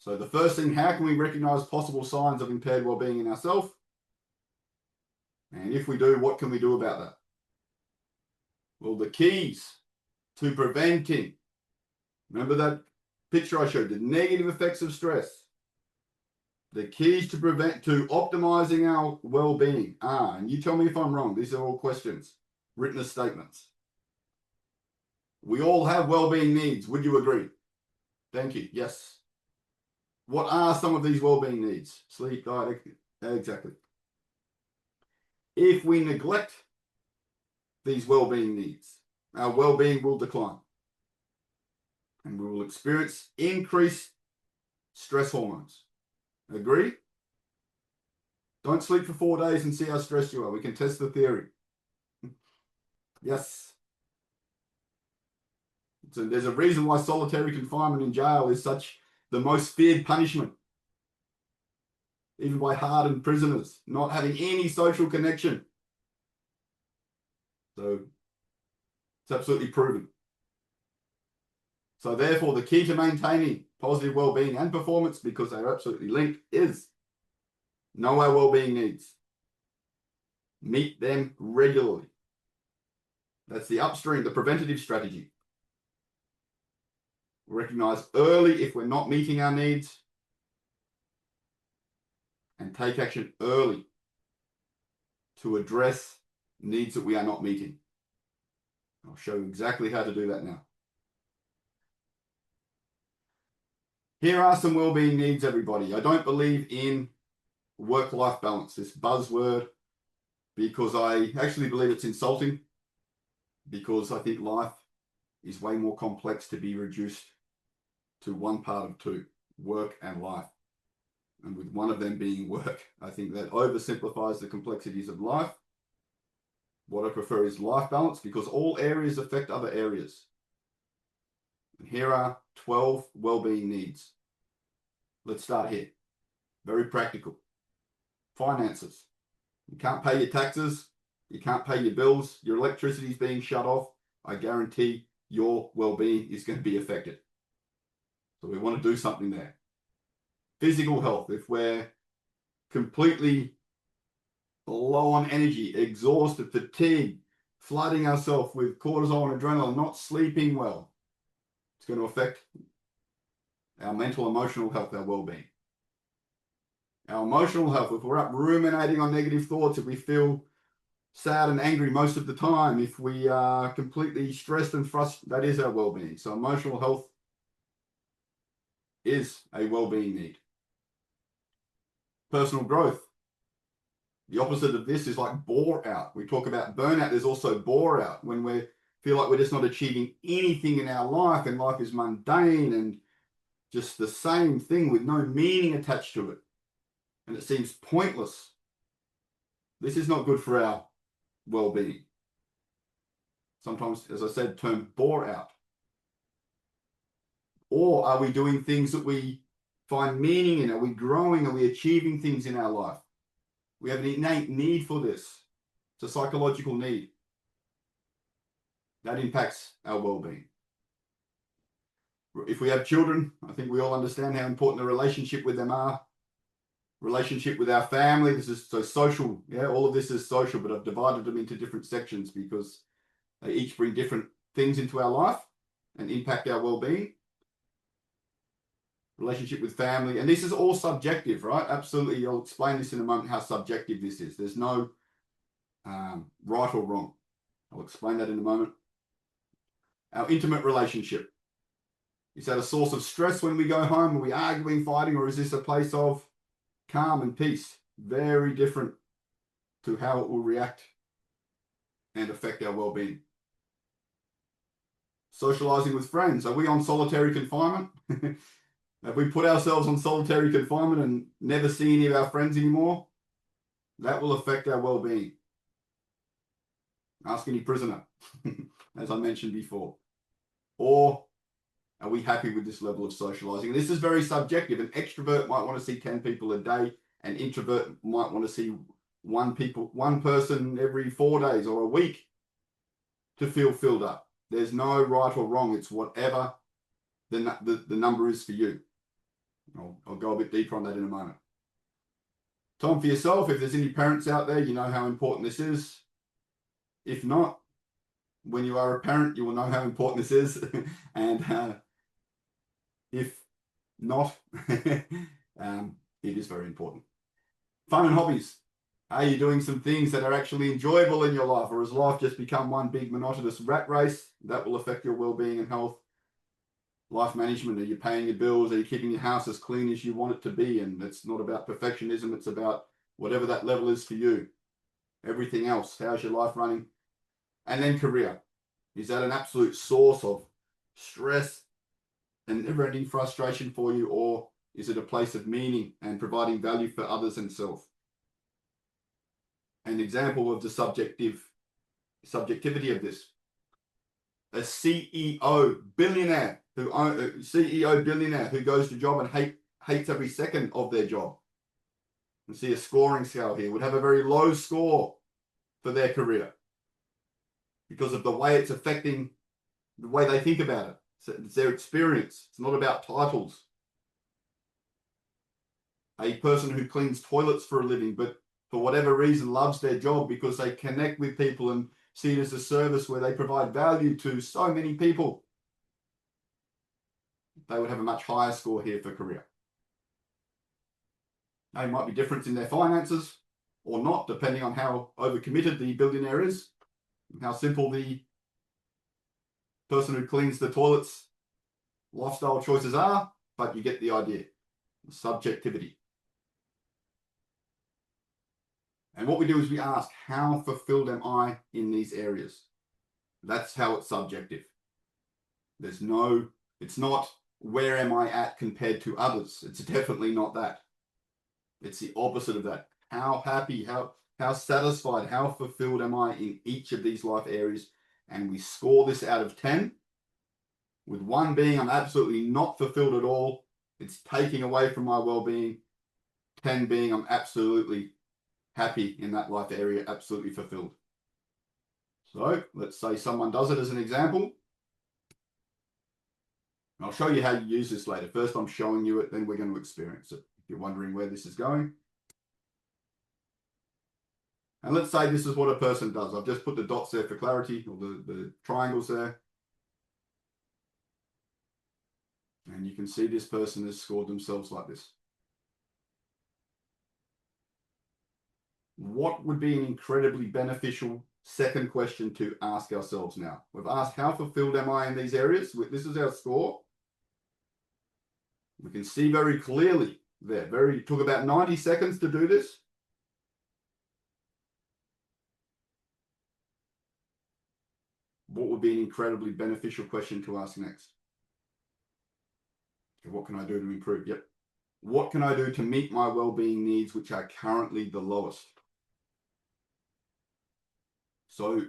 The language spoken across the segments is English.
So the first thing, how can we recognize possible signs of impaired well-being in ourselves? And if we do, what can we do about that? Well, the keys to preventing, remember that picture I showed, the negative effects of stress. The keys to optimizing our well-being are, and you tell me if I'm wrong, these are all questions, written as statements. We all have well-being needs. Would you agree? Thank you. Yes. What are some of these well-being needs? Sleep, diet, exactly. If we neglect these well-being needs, our well-being will decline. And we will experience increased stress hormones. Agree? Don't sleep for 4 days and see how stressed you are. We can test the theory. Yes. So there's a reason why solitary confinement in jail is such the most feared punishment. Even by hardened prisoners, not having any social connection. So it's absolutely proven. So therefore, the key to maintaining positive well-being and performance, because they're absolutely linked, is know our well-being needs. Meet them regularly. That's the upstream, the preventative strategy. Recognize early if we're not meeting our needs and take action early to address needs that we are not meeting. I'll show you exactly how to do that now. Here are some well-being needs, everybody. I don't believe in work-life balance, this buzzword, because I actually believe it's insulting, because I think life is way more complex to be reduced to one part of two, work and life. And with one of them being work, I think that oversimplifies the complexities of life. What I prefer is life balance, because all areas affect other areas. And here are 12 well-being needs. Let's start here. Very practical. Finances. You can't pay your taxes. You can't pay your bills. Your electricity is being shut off. I guarantee your well-being is going to be affected. So we want to do something there. Physical health. If we're completely low on energy, exhausted, fatigued, flooding ourselves with cortisol and adrenaline, not sleeping well, it's going to affect our mental, emotional health, our well-being. Our emotional health, if we're up ruminating on negative thoughts, if we feel sad and angry most of the time, if we are completely stressed and frustrated, that is our well-being. So emotional health is a well-being need. Personal growth. The opposite of this is like bore out. We talk about burnout. There's also bore out, when we feel like we're just not achieving anything in our life and life is mundane and just the same thing with no meaning attached to it. And it seems pointless. This is not good for our well-being. Sometimes, as I said, term bore out. Or are we doing things that we find meaning in? Are we growing? Are we achieving things in our life? We have an innate need for this. It's a psychological need. That impacts our well-being. If we have children, I think we all understand how important the relationship with them are. Relationship with our family, this is so social. Yeah, all of this is social, but I've divided them into different sections because they each bring different things into our life and impact our well-being. Relationship with family, and this is all subjective, right? Absolutely. I'll explain this in a moment, how subjective this is. There's no right or wrong. I'll explain that in a moment. Our intimate relationship. Is that a source of stress when we go home? Are we arguing, fighting, or is this a place of calm and peace? Very different to how it will react and affect our well-being. Socializing with friends. Are we on solitary confinement? Have we put ourselves on solitary confinement and never see any of our friends anymore? That will affect our well-being. Ask any prisoner, as I mentioned before. Or are we happy with this level of socializing? This is very subjective. An extrovert might want to see 10 people a day. An introvert might want to see one person every 4 days or a week to feel filled up. There's no right or wrong. It's whatever the number is for you. I'll go a bit deeper on that in a moment. Time for yourself. If there's any parents out there, you know how important this is. If not, when you are a parent, you will know how important this is. And if not, it is very important. Fun and hobbies. Are you doing some things that are actually enjoyable in your life, or has life just become one big monotonous rat race that will affect your well-being and health? Life management. Are you paying your bills? Are you keeping your house as clean as you want it to be? And it's not about perfectionism. It's about whatever that level is for you. Everything else. How's your life running? And then career. Is that an absolute source of stress and never-ending frustration for you, or is it a place of meaning and providing value for others and self? An example of the subjectivity of this. A CEO billionaire who goes to job and hates every second of their job. You see a scoring scale here, would have a very low score for their career because of the way it's affecting the way they think about it. It's their experience. It's not about titles. A person who cleans toilets for a living, but for whatever reason loves their job because they connect with people and see it as a service where they provide value to so many people, they would have a much higher score here for career. They might be different in their finances or not, depending on how overcommitted the billionaire is, and how simple the person who cleans the toilets lifestyle choices are, but you get the idea. Subjectivity. And what we do is we ask, how fulfilled am I in these areas? That's how it's subjective. It's not where am I at compared to others. It's definitely not that. It's the opposite of that. How happy, how satisfied, how fulfilled am I in each of these life areas? And we score this out of 10, with 1 being I'm absolutely not fulfilled at all. It's taking away from my well-being. 10 being I'm absolutely happy in that life area, absolutely fulfilled. So let's say someone does it as an example. I'll show you how you use this later. First, I'm showing you it, then we're going to experience it. If you're wondering where this is going. And let's say this is what a person does. I've just put the dots there for clarity, or the triangles there. And you can see this person has scored themselves like this. What would be an incredibly beneficial second question to ask ourselves now? We've asked, how fulfilled am I in these areas? This is our score. We can see very clearly there. It took about 90 seconds to do this. What would be an incredibly beneficial question to ask next? What can I do to improve? Yep. What can I do to meet my well-being needs, which are currently the lowest? So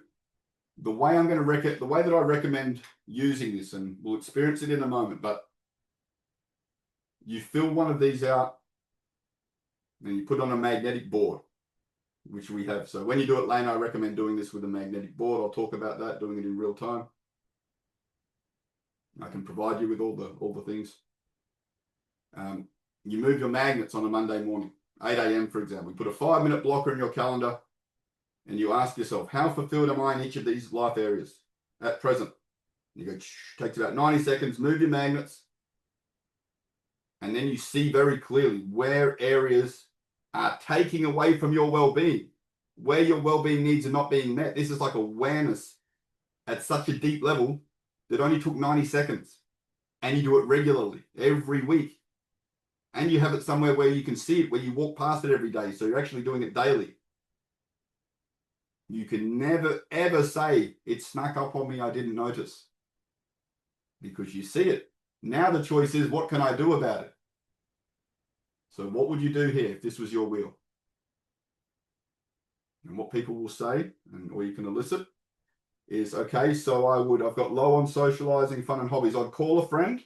the way that I recommend using this, and we'll experience it in a moment, but you fill one of these out and you put on a magnetic board, which we have. So when you do it, Lane, I recommend doing this with a magnetic board. I'll talk about that, doing it in real time. I can provide you with all the things. You move your magnets on a Monday morning, 8 a.m. for example. You put a 5-minute blocker in your calendar and you ask yourself, how fulfilled am I in each of these life areas at present? You go, takes about 90 seconds, move your magnets. And then you see very clearly where areas are taking away from your well-being, where your well-being needs are not being met. This is like awareness at such a deep level that only took 90 seconds. And you do it regularly, every week. And you have it somewhere where you can see it, where you walk past it every day. So you're actually doing it daily. You can never, ever say, it snuck up on me, I didn't notice. Because you see it. Now the choice is, what can I do about it? So what would you do here if this was your wheel? And what people will say, or you can elicit, is, okay, so I've got low on socializing, fun and hobbies. I'd call a friend.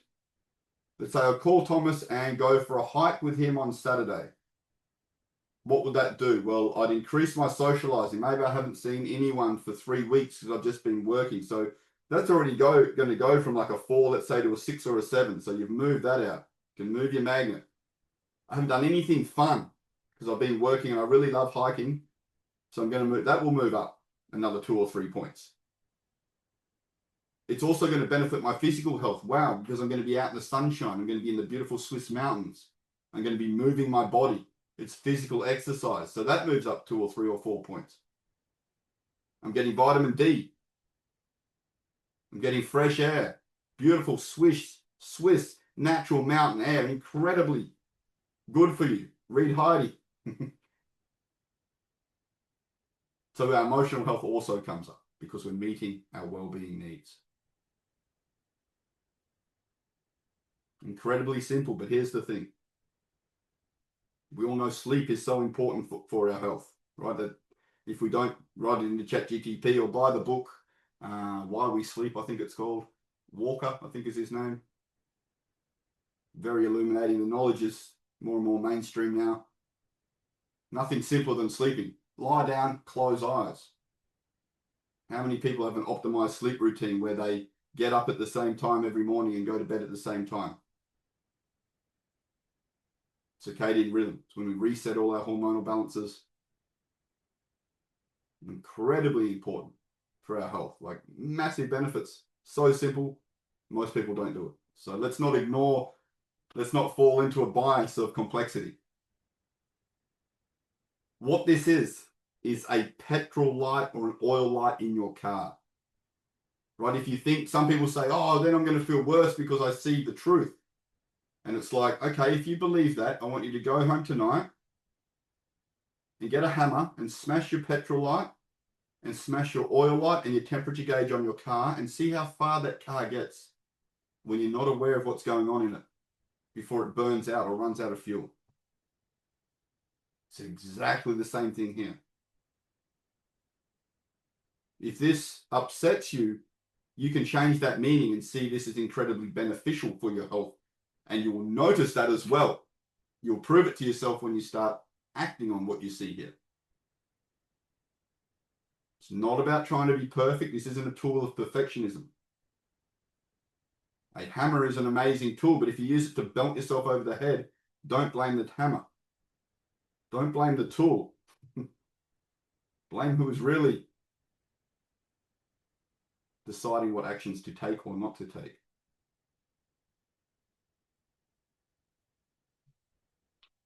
Let's say I'd call Thomas and go for a hike with him on Saturday. What would that do? Well, I'd increase my socializing. Maybe I haven't seen anyone for 3 weeks because I've just been working. So that's already going to go from like a 4, let's say, to a 6 or a 7. So you've moved that out. Can move your magnet. I haven't done anything fun because I've been working and I really love hiking. So I'm going to move, that will move up another 2 or 3 points. It's also going to benefit my physical health. Wow, because I'm going to be out in the sunshine. I'm going to be in the beautiful Swiss mountains. I'm going to be moving my body. It's physical exercise. So that moves up 2 or 3 or 4 points. I'm getting vitamin D. I'm getting fresh air. Beautiful Swiss natural mountain air. Incredibly good for you. Read Heidi. So our emotional health also comes up because we're meeting our well-being needs. Incredibly simple, but here's the thing. We all know sleep is so important for our health, right? That if we don't write it into ChatGPT or buy the book, Why We Sleep, I think it's called, Walker, I think is his name. Very illuminating. The knowledge is more and more mainstream now. Nothing simpler than sleeping. Lie down, close eyes. How many people have an optimized sleep routine where they get up at the same time every morning and go to bed at the same time? Circadian rhythm. It's when we reset all our hormonal balances. Incredibly important for our health. Like massive benefits. So simple. Most people don't do it. So let's not ignore, let's not fall into a bias of complexity. What this is a petrol light or an oil light in your car. Right? If you think, some people say, oh, then I'm going to feel worse because I see the truth. And it's like, okay, if you believe that, I want you to go home tonight and get a hammer and smash your petrol light and smash your oil light and your temperature gauge on your car and see how far that car gets when you're not aware of what's going on in it before it burns out or runs out of fuel. It's exactly the same thing here. If this upsets you, you can change that meaning and see this is incredibly beneficial for your health. And you will notice that as well. You'll prove it to yourself when you start acting on what you see here. It's not about trying to be perfect. This isn't a tool of perfectionism. A hammer is an amazing tool, but if you use it to belt yourself over the head, don't blame the hammer. Don't blame the tool. Blame who is really deciding what actions to take or not to take.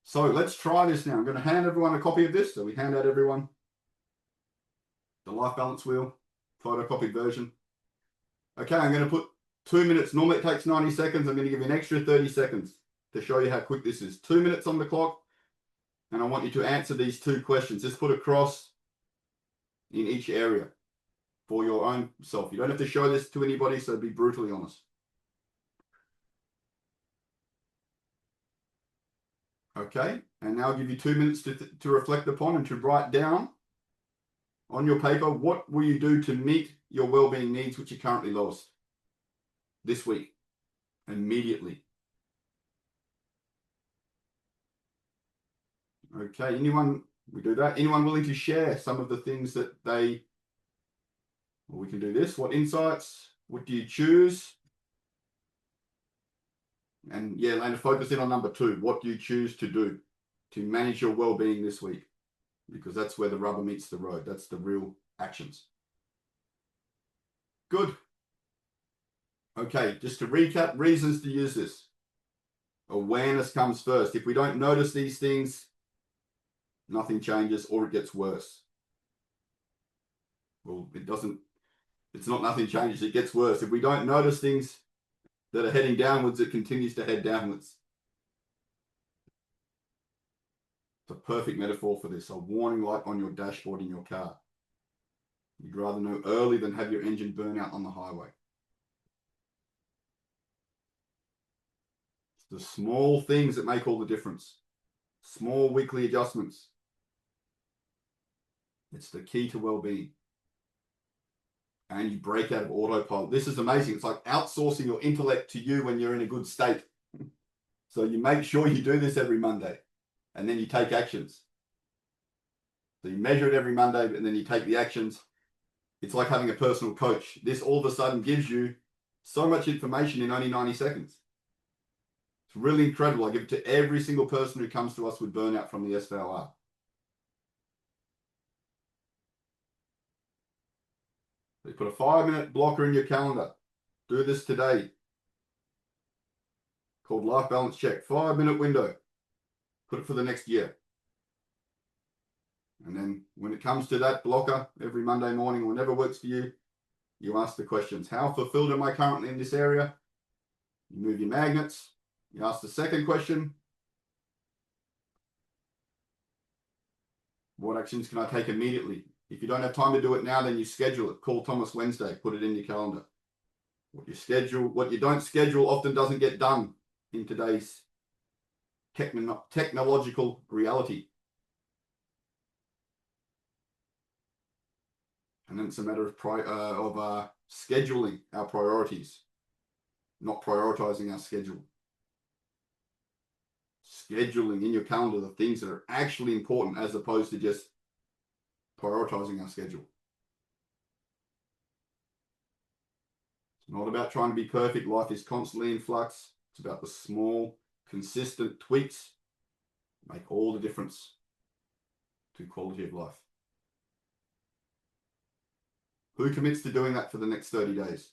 So let's try this now. I'm going to hand everyone a copy of this. So we hand out everyone the life balance wheel, photocopied version. Okay, I'm going to put 2 minutes. Normally it takes 90 seconds. I'm going to give you an extra 30 seconds to show you how quick this is. 2 minutes on the clock. And I want you to answer these 2 questions. Just put a cross in each area for your own self. You don't have to show this to anybody, so be brutally honest. Okay, and now I'll give you 2 minutes to reflect upon and to write down on your paper, what will you do to meet your well-being needs which are currently lost this week, immediately. Okay, anyone, we do that. Anyone willing to share some of the things that they, well, we can do this. What insights, what do you choose? And yeah, Lana, focus in on number 2. What do you choose to do to manage your well-being this week? Because that's where the rubber meets the road. That's the real actions. Good. Okay, just to recap, reasons to use this. Awareness comes first. If we don't notice these things, nothing changes or it gets worse. Well, it doesn't, it's not nothing changes, it gets worse. If we don't notice things that are heading downwards, it continues to head downwards. It's a perfect metaphor for this, a warning light on your dashboard in your car. You'd rather know early than have your engine burn out on the highway. It's the small things that make all the difference. Small weekly adjustments. It's the key to well-being. And you break out of autopilot. This is amazing. It's like outsourcing your intellect to you when you're in a good state. So you make sure you do this every Monday and then you take actions. So you measure it every Monday and then you take the actions. It's like having a personal coach. This all of a sudden gives you so much information in only 90 seconds. It's really incredible. I give it to every single person who comes to us with burnout from the SVLR. You put a 5-minute blocker in your calendar. Do this today. Called Life Balance Check. 5-minute window. Put it for the next year. And then when it comes to that blocker, every Monday morning, whenever works for you, you ask the questions. How fulfilled am I currently in this area? You move your magnets. You ask the second question. What actions can I take immediately? If you don't have time to do it now, then you schedule it. Call Thomas Wednesday. Put it in your calendar. What you don't schedule often doesn't get done in today's technological reality. And then it's a matter of scheduling our priorities, not prioritizing our schedule. Scheduling in your calendar the things that are actually important as opposed to just prioritizing our schedule. It's not about trying to be perfect. Life is constantly in flux. It's about the small, consistent tweaks that make all the difference to quality of life. Who commits to doing that for the next 30 days?